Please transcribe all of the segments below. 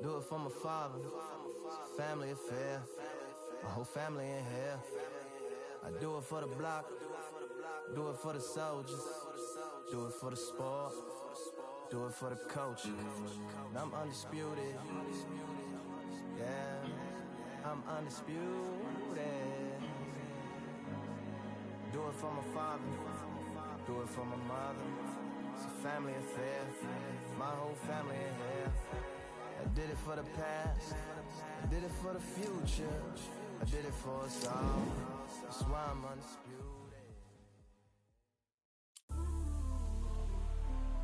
Do it for my father, family affair, my whole family in here. I do it for the block, do it for the soldiers, do it for the sport, do it for the culture. I'm undisputed, yeah, I'm undisputed. Do it for my father, do it for my mother. It's a family affair, my whole family in here. I did it for the past, I did it for the future, I did it for us all. That's why I'm undisputed.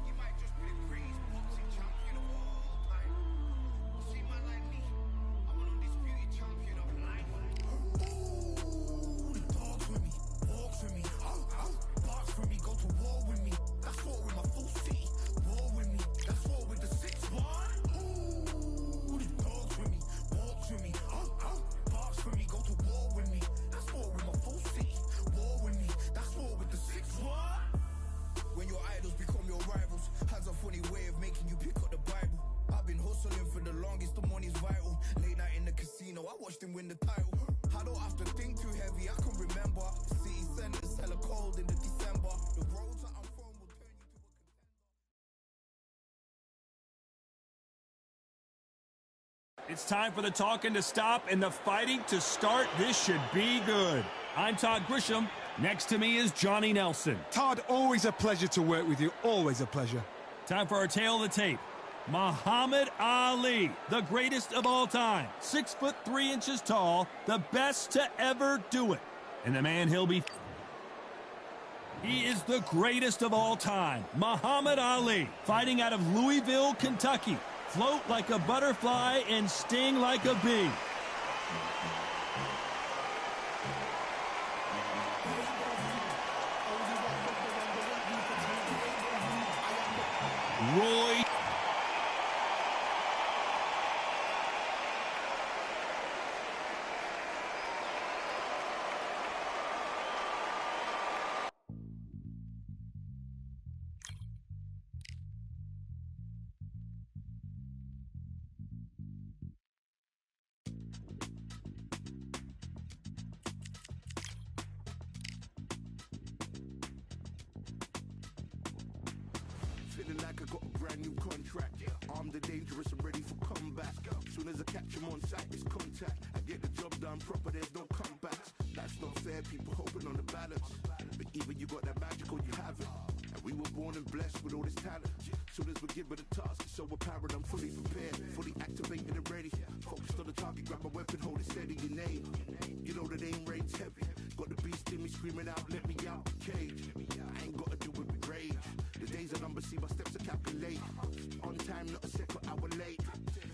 You might just be the greatest boxing champion of all time. You see, man like me, I'm an undisputed champion of life. Ooh, the dogs with me, walks with me, barks with me, go to war with me. That's war with my full city. War with me, that's war with the 6-1. Ooh, the dogs with me, walks with me, barks with me, go to war with me. That's war with my full city. War with me, that's war with the 6-1. When your idols become your rivals, has a funny way of making you pick up the Bible. I've been hustling for the longest, the money's vital. Late night in the casino, I watched him win the title. I don't have to think too heavy, I can remember. The city centers hella cold in the December. The roads that I'm from will turn you to a contender. It's time for the talking to stop and the fighting to start. This should be good. I'm Todd Grisham. Next to me is Johnny Nelson. Todd, always a pleasure to work with you. Always a pleasure. Time for our tail of the tape. Muhammad Ali, the greatest of all time. 6'3" tall, the best to ever do it. And the man he is the greatest of all time. Muhammad Ali, fighting out of Louisville, Kentucky. Float like a butterfly and sting like a bee. Roy Feeling like I got a brand new contract. Armed and dangerous and ready for combat. Soon as I catch him on sight, it's contact. I get the job done proper, there's no comebacks. That's not fair, people hoping on the balance. But either you got that magic or you haven't. And we were born and blessed with all this talent. Soon as we give it a task, it's so apparent I'm fully prepared, fully activated and ready. Focused on the target, grab my weapon, hold it steady, your name. You know the name reigns heavy. Got the beast in me screaming out, let me out the cage. I ain't gotta do it with rage. The days are numbered, see my steps are calculate. On time, not a second hour late.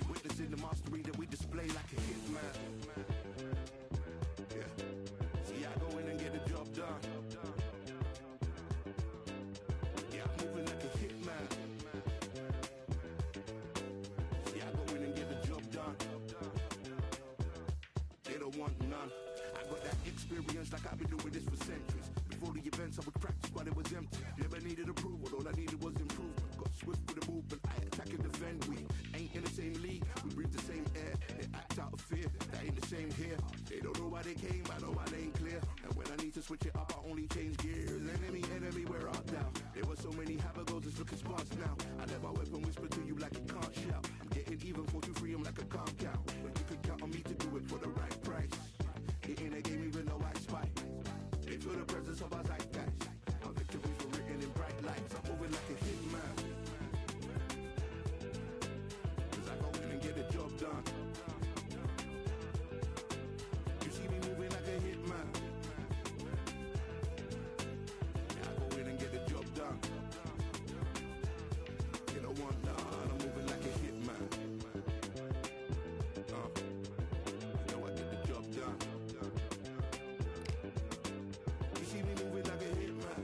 Witnessing the mastery that we display like a hitman. Yeah. See, I go in and get the job done. Yeah, I'm moving like a hitman. See, I go in and get the job done. They don't want none. I got that experience like I've been doing this for centuries. Before the events I would practice but it was empty. Never needed approval, all I needed was improvement. Got swift with the movement, I attack and defend. We ain't in the same league, we breathe the same air. They act out of fear, that ain't the same here. They don't know why they came, I know my lane clear. And when I need to switch it up, I only change gears. Enemy, we're out down. There were so many habagos, it's looking sparse now. I let my weapon whisper to you like it can't shout. I'm getting even 4-2-3, I'm like a calm count. But you can count on me to do it for the right price. It ain't a game even though I spy. They feel the presence of our zeitgeist. Our victories were written in bright lights. I'm moving like a hitman. Cause I go in and get the job done. You see me moving like a hitman. Yeah, I go in and get the job done. You don't want none. I'm moving like a hitman. You know I get the job done. You see me moving like a hitman.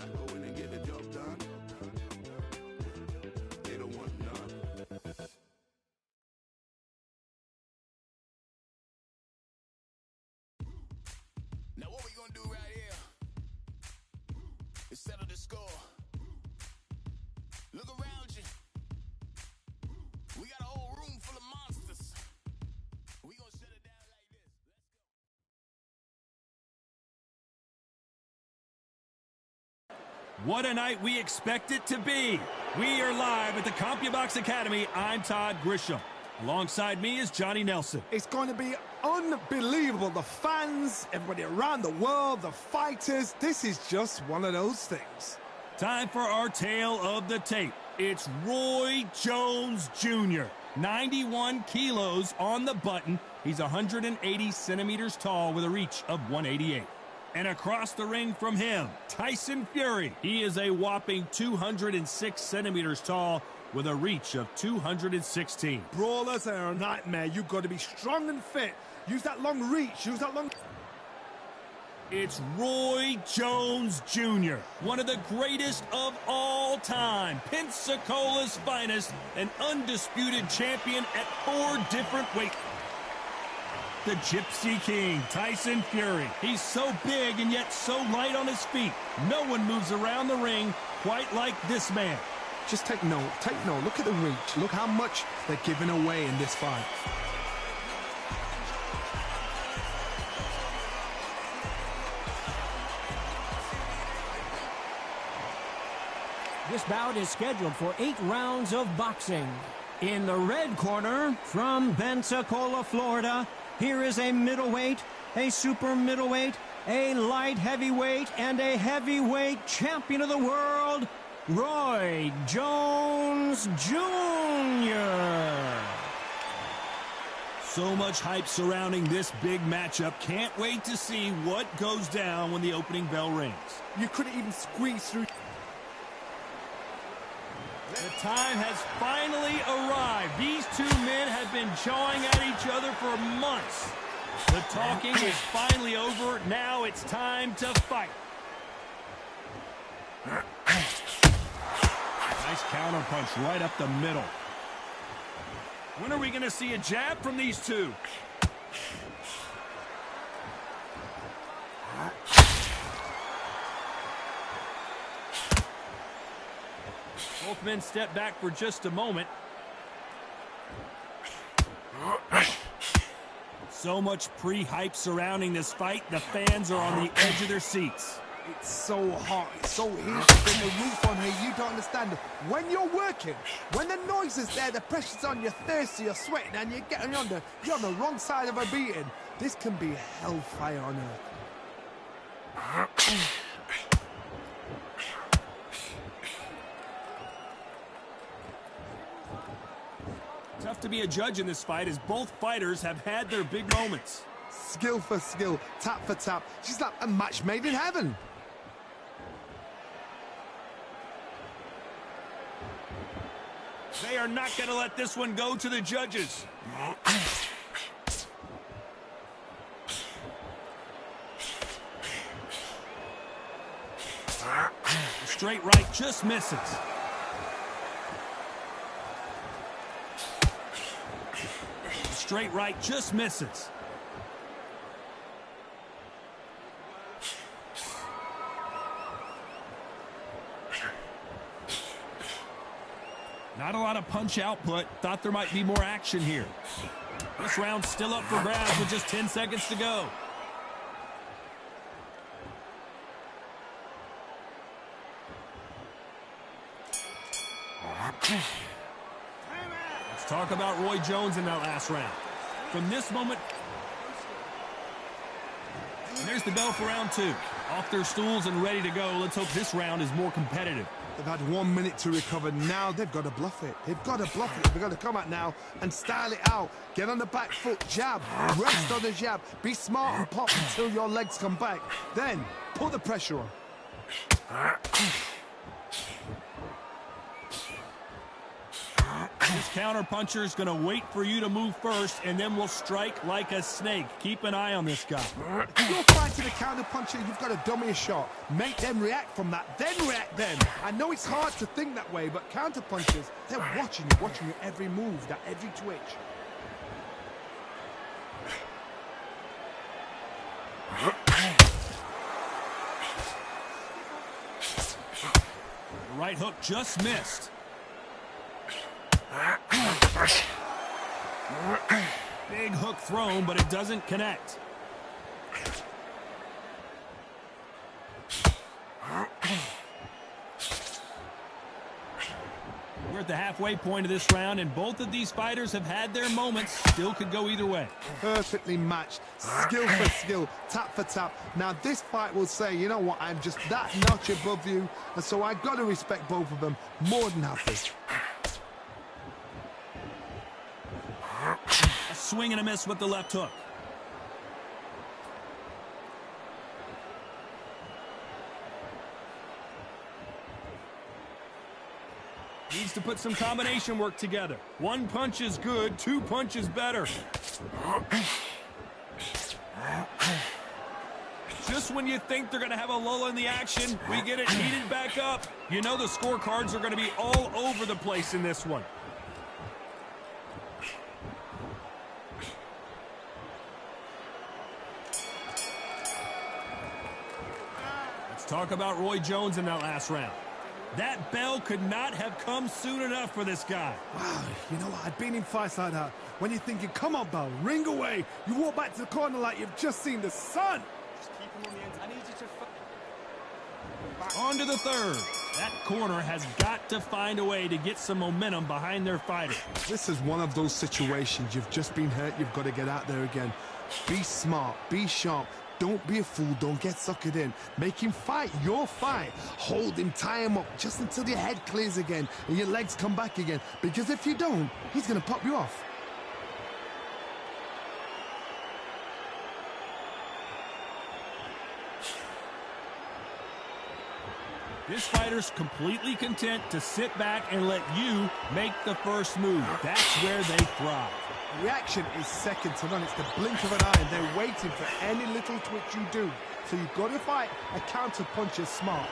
I go in and get the job done. They don't want none. Now what we gonna do right here is settle the score. Look around you. What a night we expect it to be. We are live at the CompuBox Academy. I'm Todd Grisham. Alongside me is Johnny Nelson. It's going to be unbelievable. The fans, everybody around the world, the fighters. This is just one of those things. Time for our tale of the tape. It's Roy Jones Jr. 91 kilos on the button. He's 180 centimeters tall with a reach of 188. And across the ring from him, Tyson Fury. He is a whopping 206 centimeters tall with a reach of 216. Brawlers are a nightmare. You've got to be strong and fit. Use that long reach. Use that long... It's Roy Jones Jr., one of the greatest of all time. Pensacola's finest, an undisputed champion at 4 different weight. The Gypsy King, Tyson Fury. He's so big and yet so light on his feet. No one moves around the ring quite like this man. Just take note. Take note. Look at the reach. Look how much they're giving away in this fight. This bout is scheduled for 8 rounds of boxing. In the red corner, from Pensacola, Florida, here is a middleweight, a super middleweight, a light heavyweight, and a heavyweight champion of the world, Roy Jones Jr. So much hype surrounding this big matchup. Can't wait to see what goes down when the opening bell rings. You couldn't even squeeze through. The time has finally arrived. These two men have been jawing at each other for months. The talking is finally over. Now it's time to fight. Nice counter punch right up the middle. When are we going to see a jab from these two? Both men step back for just a moment. So much pre-hype surrounding this fight. The fans are on the edge of their seats. It's so hot. It's so heated. There's the roof on here. You don't understand. When you're working, when the noise is there, the pressure's on, you're thirsty, you're sweating, and you're getting you're on the wrong side of a beating. This can be hellfire on earth. Tough to be a judge in this fight as both fighters have had their big moments. Skill for skill, tap for tap. She's like a match made in heaven. They are not going to let this one go to the judges. The straight right just misses. Straight right just misses. Not a lot of punch output. Thought there might be more action here. This round's still up for grabs with just 10 seconds to go. Let's talk about Roy Jones in that last round. From this moment, and there's the bell for round 2. Off their stools and ready to go. Let's hope this round is more competitive. They've had 1 minute to recover. Now they've got to bluff it. They've got to bluff it. They've got to come out now and style it out. Get on the back foot, jab, rest on the jab. Be smart and pop until your legs come back. Then put the pressure on. This counter-puncher is going to wait for you to move first, and then will strike like a snake. Keep an eye on this guy. If you're fighting a counter-puncher, you've got to dummy a shot. Make them react from that, then react then. I know it's hard to think that way, but counter-punchers, they're watching you every move, that every twitch. The right hook just missed. Big hook thrown, but it doesn't connect. We're at the halfway point of this round, and both of these fighters have had their moments. Still could go either way. Perfectly matched, skill for skill, tap for tap. Now this fight will say, you know what, I'm just that notch above you, and so I've got to respect both of them more than happy. A swing and a miss with the left hook. Needs to put some combination work together. One punch is good, two punches better. Just when you think they're going to have a lull in the action, we get it heated back up. You know the scorecards are going to be all over the place in this one. Let's talk about Roy Jones in that last round. That bell could not have come soon enough for this guy. Wow, you know what? I've been in fights like that. When you're thinking, come on, Bell, ring away. You walk back to the corner like you've just seen the sun. Just keep him on the end. I need you to... On to the third. That corner has got to find a way to get some momentum behind their fighter. This is one of those situations. You've just been hurt. You've got to get out there again. Be smart. Be sharp. Don't be a fool. Don't get suckered in. Make him fight your fight. Hold him, tie him up just until your head clears again and your legs come back again. Because if you don't, he's going to pop you off. This fighter's completely content to sit back and let you make the first move. That's where they thrive. Reaction is second to none. It's the blink of an eye, and they're waiting for any little twitch you do. So you've got to fight a counter puncher smart.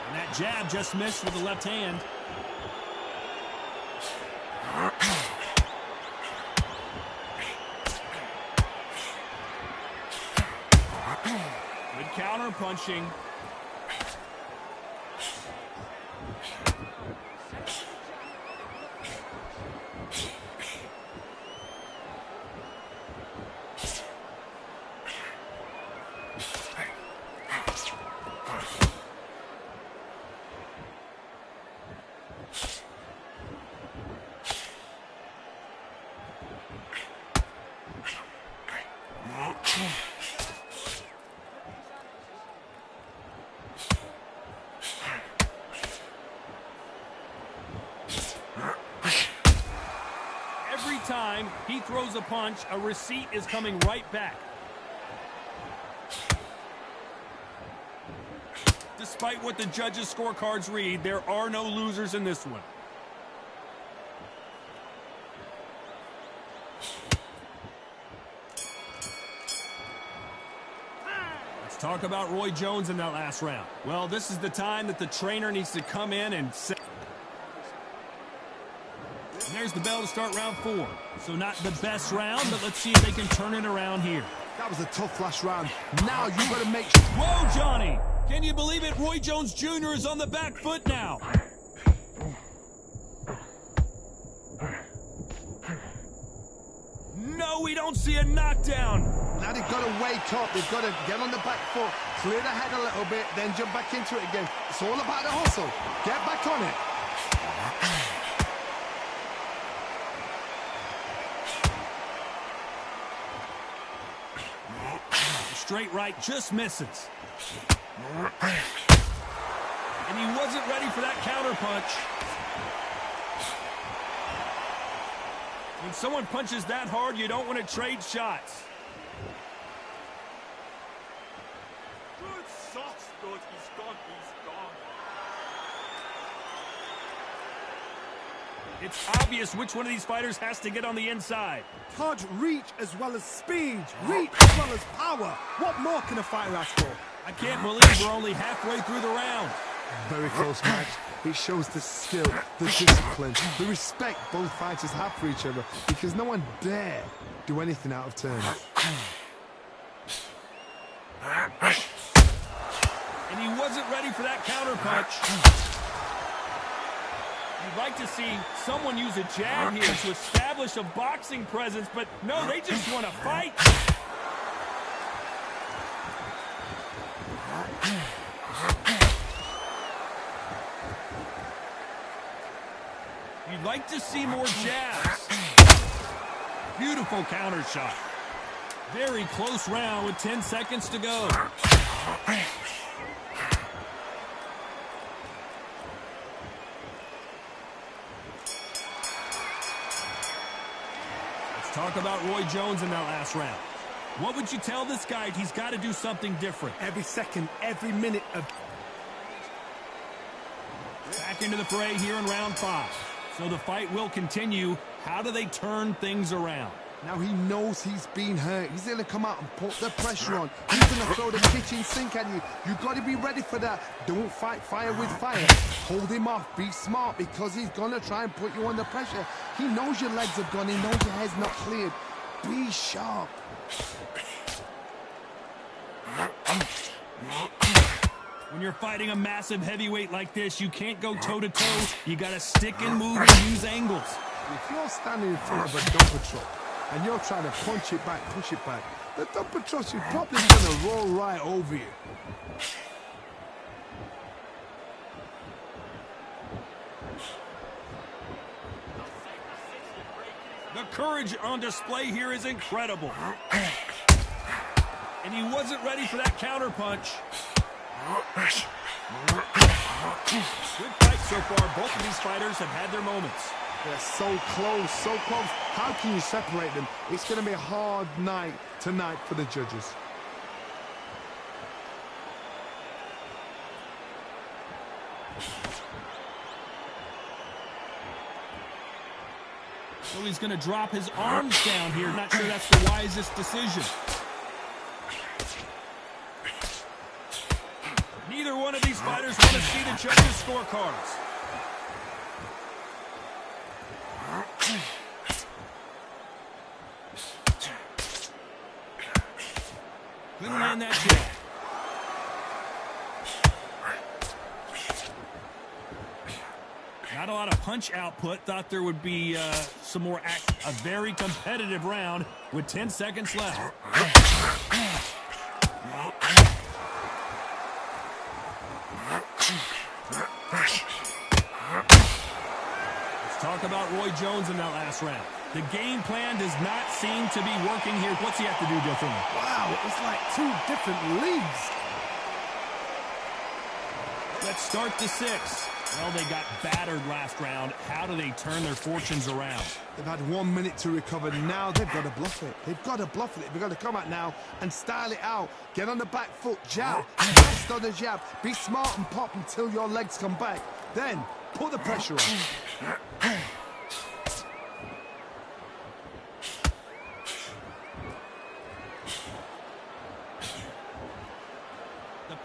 And that jab just missed with the left hand. Good counter punching. Every time he throws a punch, a receipt is coming right back. Despite what the judges' scorecards read, there are no losers in this one. Let's talk about Roy Jones in that last round. Well, this is the time that the trainer needs to come in and set. And there's the bell to start round 4. So not the best round, but let's see if they can turn it around here. That was a tough last round. Now you've got to make sure. Whoa, Johnny! Can you believe it? Roy Jones Jr. is on the back foot now. No, we don't see a knockdown. Now they've got to wake up. They've got to get on the back foot, clear the head a little bit, then jump back into it again. It's all about the hustle. Get back on it. Straight right just misses. And he wasn't ready for that counter punch. When someone punches that hard, you don't want to trade shots. Good shots, good. He's gone. He's gone. It's obvious which one of these fighters has to get on the inside. Hodge, reach as well as speed. Reach as well as power. What more can a fighter ask for? I can't believe we're only halfway through the round. Very close match. It shows the skill, the discipline, the respect both fighters have for each other, because no one dare do anything out of turn. And he wasn't ready for that counter punch. You'd like to see someone use a jab here to establish a boxing presence, but no, they just want to fight. like to see more jabs. Beautiful counter shot. Very close round with 10 seconds to go. Let's talk about Roy Jones in that last round. What would you tell this guy? He's got to do something different. Every second, every minute of... Back into the fray here in round 5. So the fight will continue. How do they turn things around? Now he knows he's been hurt. He's going to come out and put the pressure on. He's going to throw the kitchen sink at you. You've got to be ready for that. Don't fight fire with fire. Hold him off. Be smart because he's going to try and put you under pressure. He knows your legs have gone. He knows your head's not cleared. Be sharp. When you're fighting a massive heavyweight like this, you can't go toe-to-toe. You got to stick and move and use angles. If you're standing in front of a dumper truck and you're trying to punch it back, push it back, the dumper truck is probably going to roll right over you. The courage on display here is incredible. And he wasn't ready for that counter punch. Good fight so far. Both of these fighters have had their moments. They're so close, so close. How can you separate them? It's going to be a hard night tonight for the judges. So he's going to drop his arms down here. Not sure that's the wisest decision. Neither one of these fighters want to see the judges' scorecards. Couldn't land that jab. Not a lot of punch output. Thought there would be some more a very competitive round with 10 seconds left. Let's talk about Roy Jones in that last round. The game plan does not seem to be working here. What's he have to do differently? Wow, it's like 2 different leagues. Let's start the 6. Well, they got battered last round. How do they turn their fortunes around? They've had 1 minute to recover. Now they've got to bluff it. They've got to bluff it. They've got to come out now and style it out. Get on the back foot, jab, rest on the jab. Be smart and pop until your legs come back. Then put the pressure on.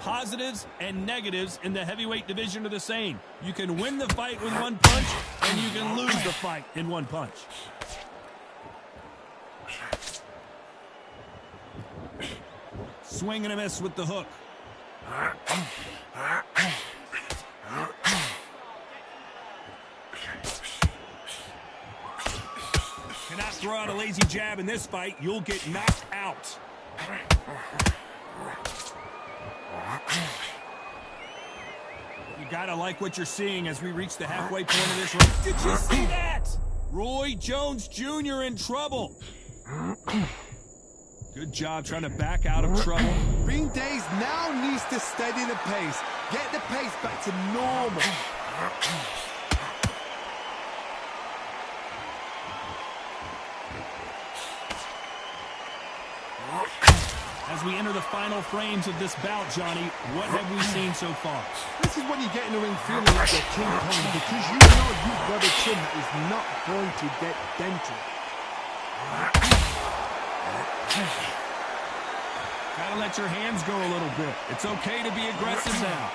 Positives and negatives in the heavyweight division are the same. You can win the fight with 1 punch, and you can lose the fight in 1 punch. Swing and a miss with the hook. Cannot throw out a lazy jab in this fight. You'll get knocked out. You gotta like what you're seeing as we reach the halfway point of this round. Did you see that? Roy Jones Jr. in trouble. Good job trying to back out of trouble. Ring Days now needs to steady the pace. Get the pace back to normal. As we enter the final frames of this bout, Johnny, what have we seen so far? This is when you get in the ring feeling like you're King Kong because you know you've got a chin that is not going to get dented. Gotta let your hands go a little bit. It's okay to be aggressive now.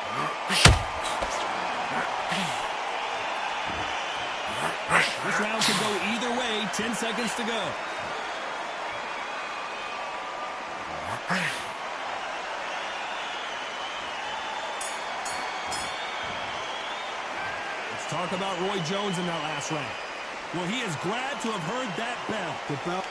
This round could go either way. 10 seconds to go. Let's talk about Roy Jones in that last round. Well, he is glad to have heard that bell. The bell.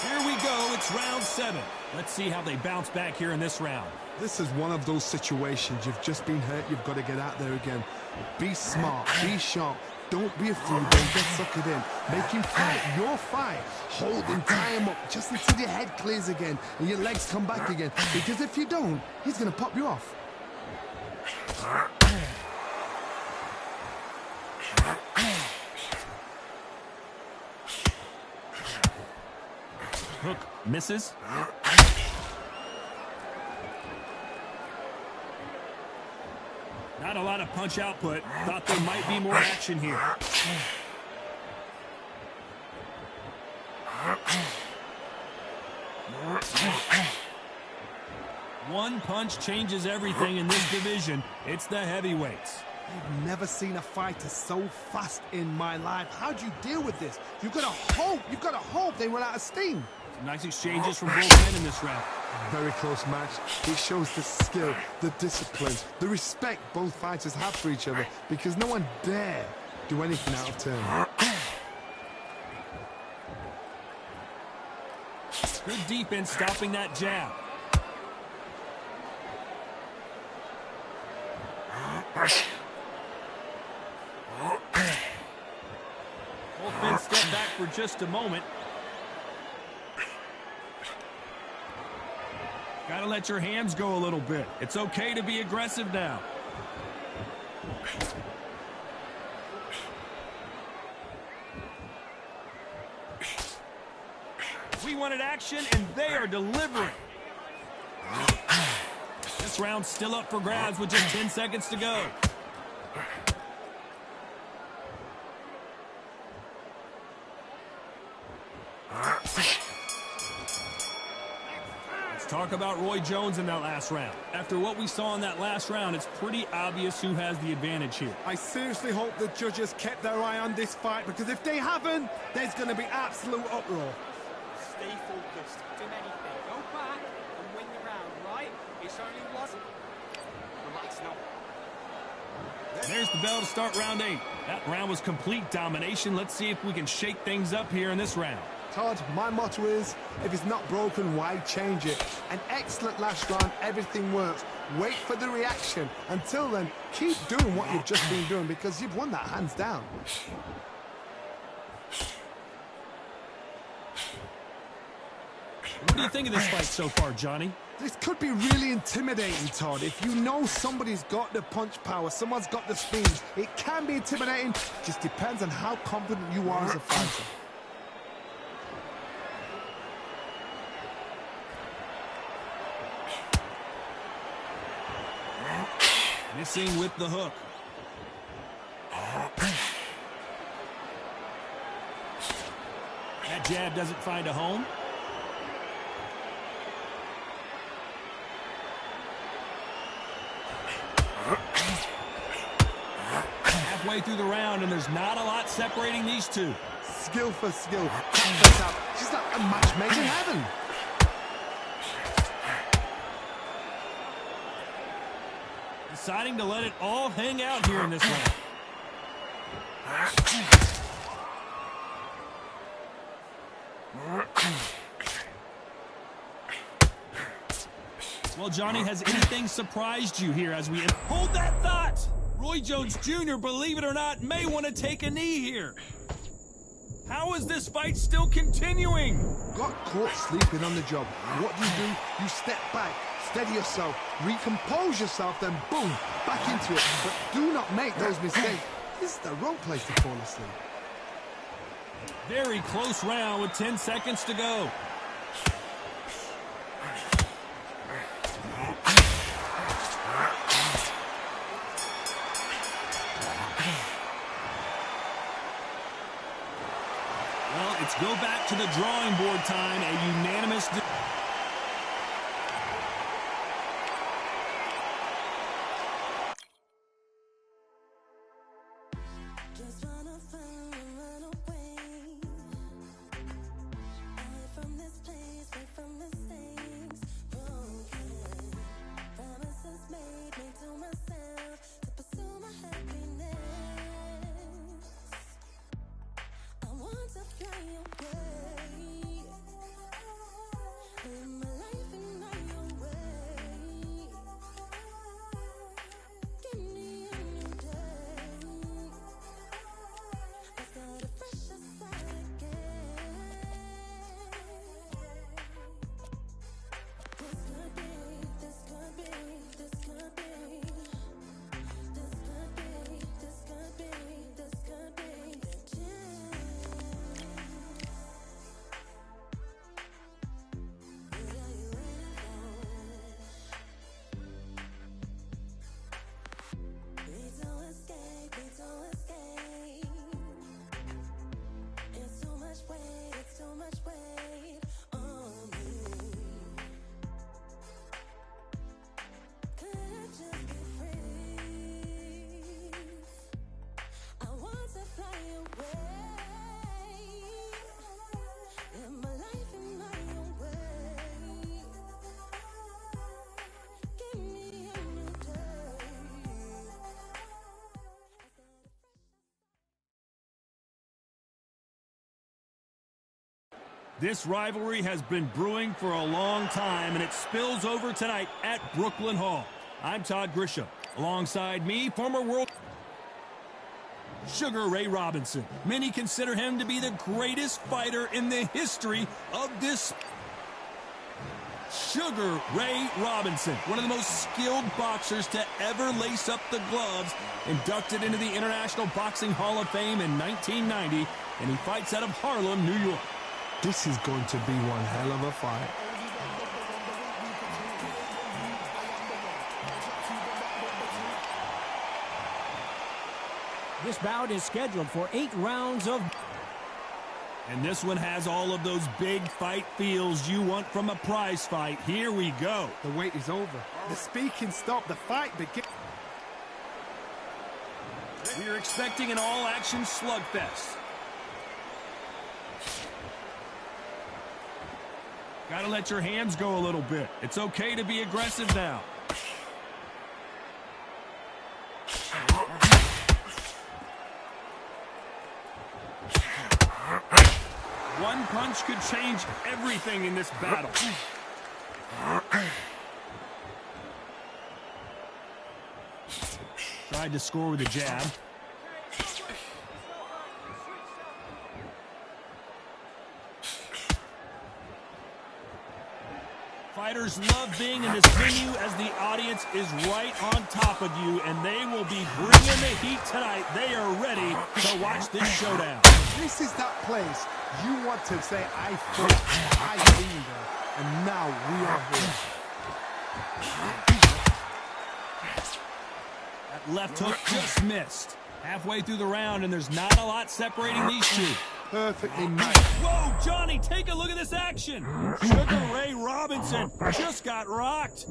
Here we go. It's round 7. Let's see how they bounce back here in this round. This is one of those situations. You've just been hurt. You've got to get out there again. Be smart. Be sharp. Don't be a fool. Don't get suckered in. Make him fight your fight. Hold him, tie him up just until your head clears again and your legs come back again. Because if you don't, he's going to pop you off. Hook misses. Not a lot of punch output. Thought there might be more action here. One punch changes everything in this division. It's the heavyweights. I've never seen a fighter so fast in my life. How do you deal with this? You've got to hope they run out of steam. Some nice exchanges from both men in this round. Very close match. It shows the skill, the discipline, the respect both fighters have for each other, because no one dare do anything out of turn. Good defense stopping that jab. Both men step back for just a moment. Gotta let your hands go a little bit. It's okay to be aggressive now. We wanted action, and they are delivering. This round's still up for grabs with just 10 seconds to go. Talk about Roy Jones in that last round. After what we saw in that last round, it's pretty obvious who has the advantage here. I seriously hope the judges kept their eye on this fight, because if they haven't, there's going to be absolute uproar. Stay focused. Do anything. Go back and win the round, right? It's only one. Relax now. There's the bell to start round 8. That round was complete domination. Let's see if we can shake things up here in this round. Todd, my motto is, if it's not broken, why change it? An excellent last round, everything works. Wait for the reaction. Until then, keep doing what you've just been doing, because you've won that hands down. What do you think of this fight so far, Johnny? This could be really intimidating, Todd. If you know somebody's got the punch power, someone's got the speed, it can be intimidating. Just depends on how confident you are as a fighter. Missing with the hook. That jab doesn't find a home. Halfway through the round, and there's not a lot separating these two. Skill for skill. She's like a match made in heaven. Deciding to let it all hang out here in this round. Well, Johnny, has anything surprised you here as we hold that thought? Roy Jones Jr., believe it or not, may want to take a knee here. How is this fight still continuing? Got caught sleeping on the job. What do? You step back, steady yourself, recompose yourself, then boom, back into it. But do not make those mistakes. This is the wrong place to fall asleep. Very close round with 10 seconds to go. Well, it's go back to the drawing board time. A unanimous... This rivalry has been brewing for a long time, and it spills over tonight at Brooklyn Hall. I'm Todd Grisham. Alongside me, former world Sugar Ray Robinson. Many consider him to be the greatest fighter in the history of this. Sugar Ray Robinson, one of the most skilled boxers to ever lace up the gloves, inducted into the International Boxing Hall of Fame in 1990, and he fights out of Harlem, New York. This is going to be one hell of a fight. This bout is scheduled for 8 rounds of... And this one has all of those big fight feels you want from a prize fight. Here we go. The wait is over. The speaking stopped. The fight begins. We're expecting an all-action slugfest. Gotta let your hands go a little bit. It's okay to be aggressive now. One punch could change everything in this battle. Tried to score with a jab. Fighters love being in this venue as the audience is right on top of you, and they will be bringing the heat tonight. They are ready to watch this showdown. This is that place you want to say, I fought, I've been there, and now we are here. That left hook just missed. Halfway through the round, and there's not a lot separating these two. Perfectly matched. Whoa, Johnny, take a look at this action. Sugar Ray Robinson just got rocked.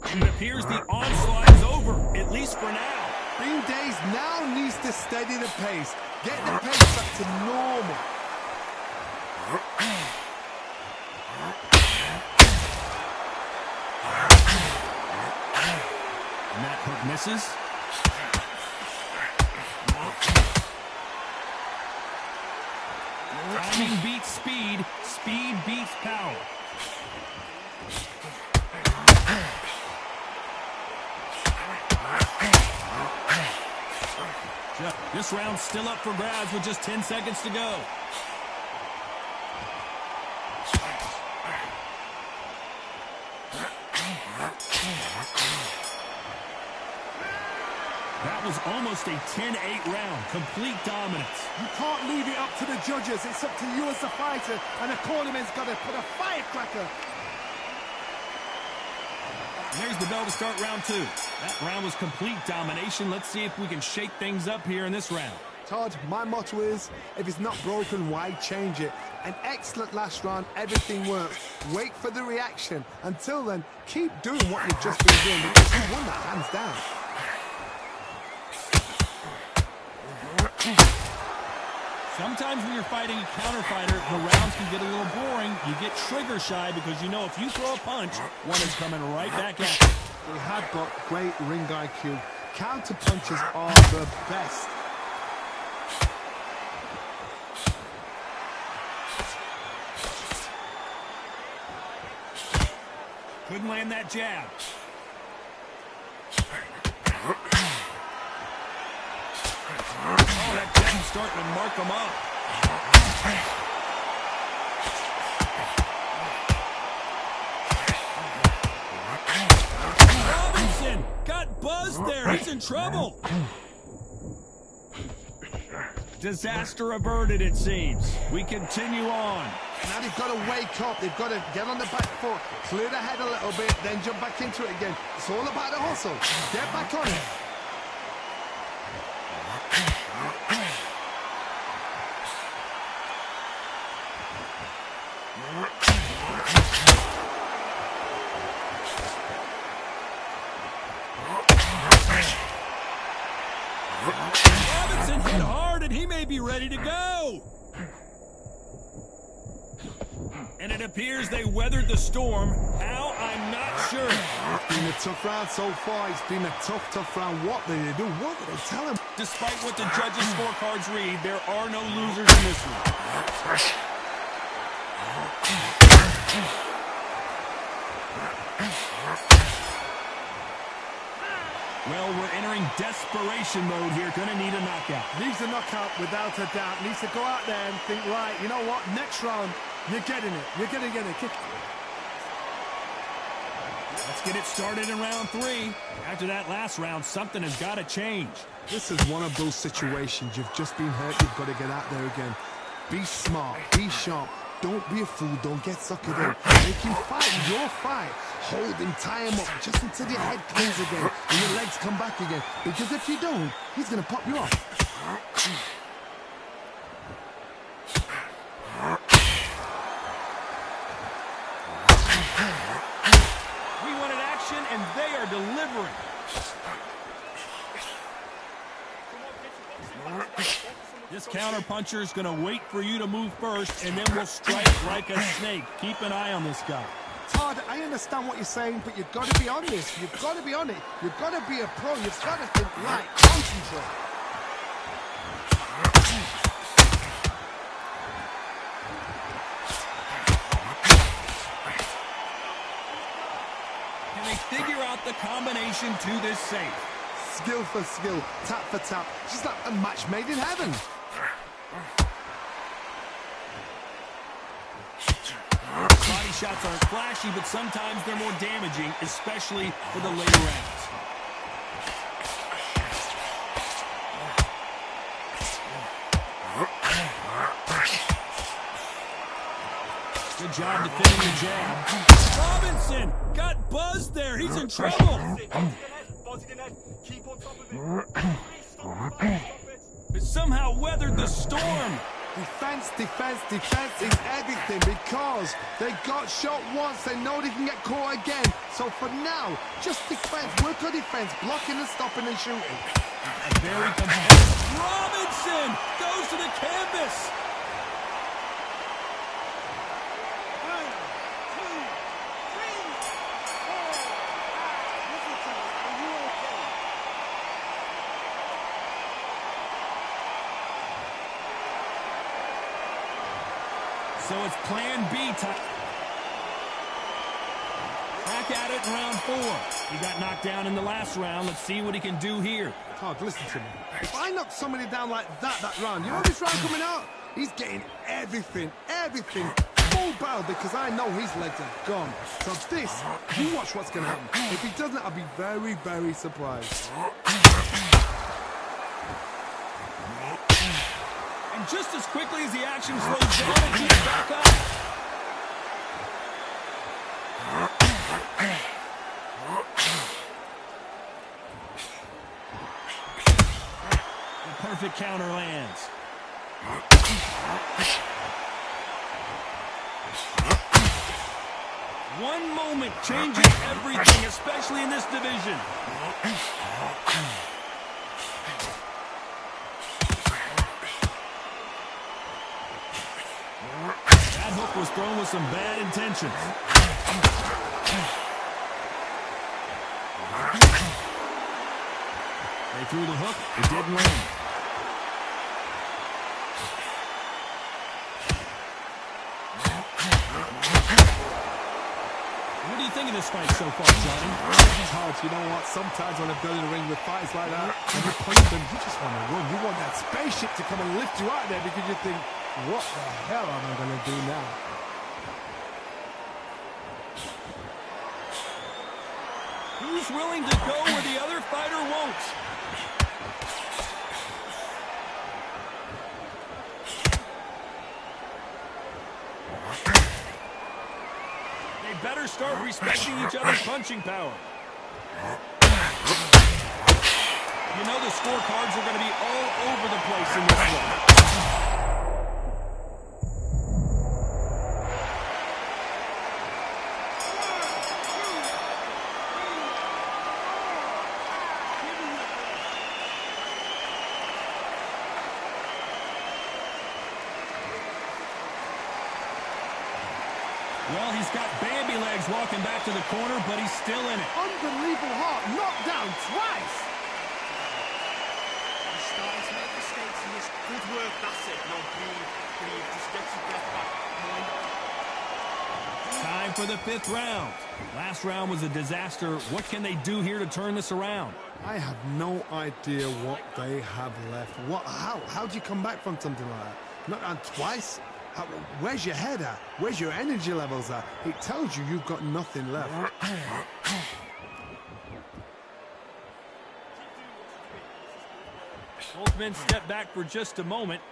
It appears the onslaught is over, at least for now. Bean Days now needs to steady the pace. Get the pace back to normal. And that hook misses. Timing beats speed. Speed beats power. This round's still up for grabs with just 10 seconds to go. That was almost a 10-8 round. Complete dominance. You can't leave it up to the judges. It's up to you as the fighter, and the cornerman's got to put a firecracker. There's the bell to start round 2. That round was complete domination. Let's see if we can shake things up here in this round. Todd, my motto is, if it's not broken, why change it? An excellent last round, everything worked. Wait for the reaction. Until then, keep doing what you've just been doing, because you won that hands down. Sometimes when you're fighting a counter fighter, the rounds can get a little boring. You get trigger shy because you know if you throw a punch, one is coming right back at you. They have got great ring IQ. Counter punches are the best. Couldn't land that jab. Oh, that jab's starting to mark him up. Robinson got buzzed there. He's in trouble. Disaster averted, it seems. We continue on. Now they've got to wake up. They've got to get on the back foot, clear the head a little bit, then jump back into it again. It's all about the hustle. Get back on it. Robinson hit hard, and he may be ready to go. And it appears they weathered the storm. How I'm not sure. It's been a tough round so far. It's been a tough round. What did they do? What did they tell him? Despite what the judges' scorecards read, there are no losers in this one. Well, we're entering desperation mode here. Gonna need a knockout. Needs a knockout without a doubt. Needs to go out there and think, right, you know what? Next round, you're getting it. You're going to get it. Kick. Let's get it started in round 3. After that last round, something has got to change. This is one of those situations. You've just been hurt. You've got to get out there again. Be smart. Be sharp. Don't be a fool. Don't get suckered in. Make him fight your fight. Hold him, tie him up just until your head clears again and your legs come back again. Because if you don't, he's going to pop you off. We wanted action, and they are delivering. This counter-puncher is going to wait for you to move first, and then we'll strike like a snake. Keep an eye on this guy. Todd, I understand what you're saying, but you've got to be on this. You've got to be on it. You've got to be a pro. You've got to think right. Concentrate. Can they figure out the combination to this safe? Skill for skill, tap for tap. Just like a match made in heaven. Body shots aren't flashy, but sometimes they're more damaging, especially for the later rounds. Good job defending the jab. Robinson got buzzed there. He's in trouble. But somehow weathered the storm. Defense is everything because they got shot once. They know they can get caught again. So for now, just defense. Work on defense, blocking and stopping and shooting. Very competitive. Robinson goes to the canvas. 1, 2, 3, 4. Are you okay? So it's plan B time. Back at it in round 4. He got knocked down in the last round. Let's see what he can do here. Todd, listen to me. If I knock somebody down like that round, you know this round coming out? He's getting everything, full barrel because I know his legs are gone. So this, you watch what's going to happen. If he doesn't, I'll be very, very surprised. And just as quickly as the action slows down, it keeps back up. The perfect counter lands. One moment changes everything, especially in this division. That hook was thrown with some bad intentions. They threw the hook. It didn't land. What do you think of this fight so far, Johnny? It's hard. You know what? Sometimes when I've done in the ring with fights like that, and you punch them, you just want to run. You want that spaceship to come and lift you out there because you think, what the hell am I going to do now? Who's willing to go where the other fighter won't? They better start respecting each other's punching power. You know the scorecards are going to be all over the place in this one. Well, he's got Bambi legs walking back to the corner, but he's still in it. Unbelievable heart, knocked down twice. He's starting to make mistakes in this. Good work, that's it. No, breathe. Just get your breath back. Time for the 5th round. Last round was a disaster. What can they do here to turn this around? I have no idea what they have left. How do you come back from something like that? Not down twice? Where's your head at? Where's your energy levels at? It tells you you've got nothing left. Both men step back for just a moment.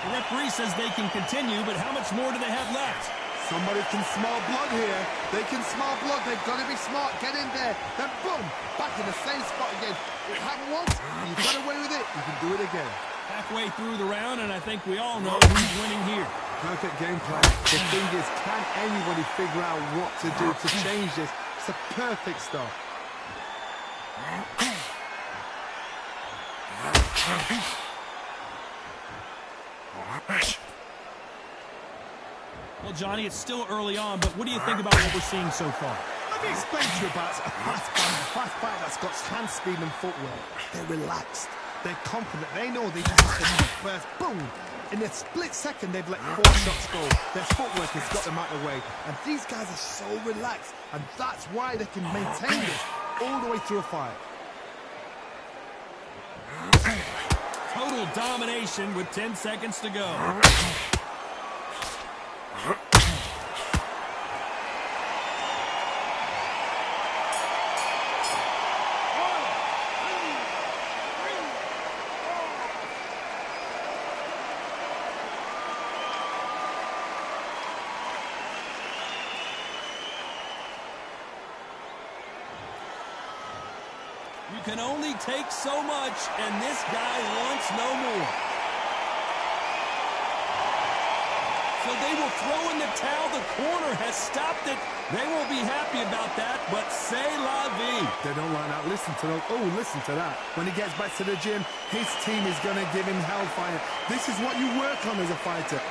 The referee says they can continue, but how much more do they have left? Somebody can smell blood here. They can smell blood. They've got to be smart. Get in there. Then boom, back in the same spot again. It happened once. You got away with it. You can do it again. Halfway through the round, and I think we all know who's winning here. Perfect game plan. The thing is, can anybody figure out what to do to change this? It's a perfect start. Well, Johnny, it's still early on, but what do you think about what we're seeing so far? Let me explain to you about a fast fight that's got hand speed and footwork. They're relaxed. They're confident. They know they can hit the kick first. Boom! In a split second, they've let 4 shots go. Their footwork has got them out of the way. And these guys are so relaxed. And that's why they can maintain this all the way through a fight. Total domination with 10 seconds to go. You can only take so much, and this guy wants no more. So they will throw in the towel. The corner has stopped it. They won't be happy about that, but c'est la vie. They don't line out. Listen to those. Oh, listen to that. When he gets back to the gym, his team is going to give him hellfire. This is what you work on as a fighter.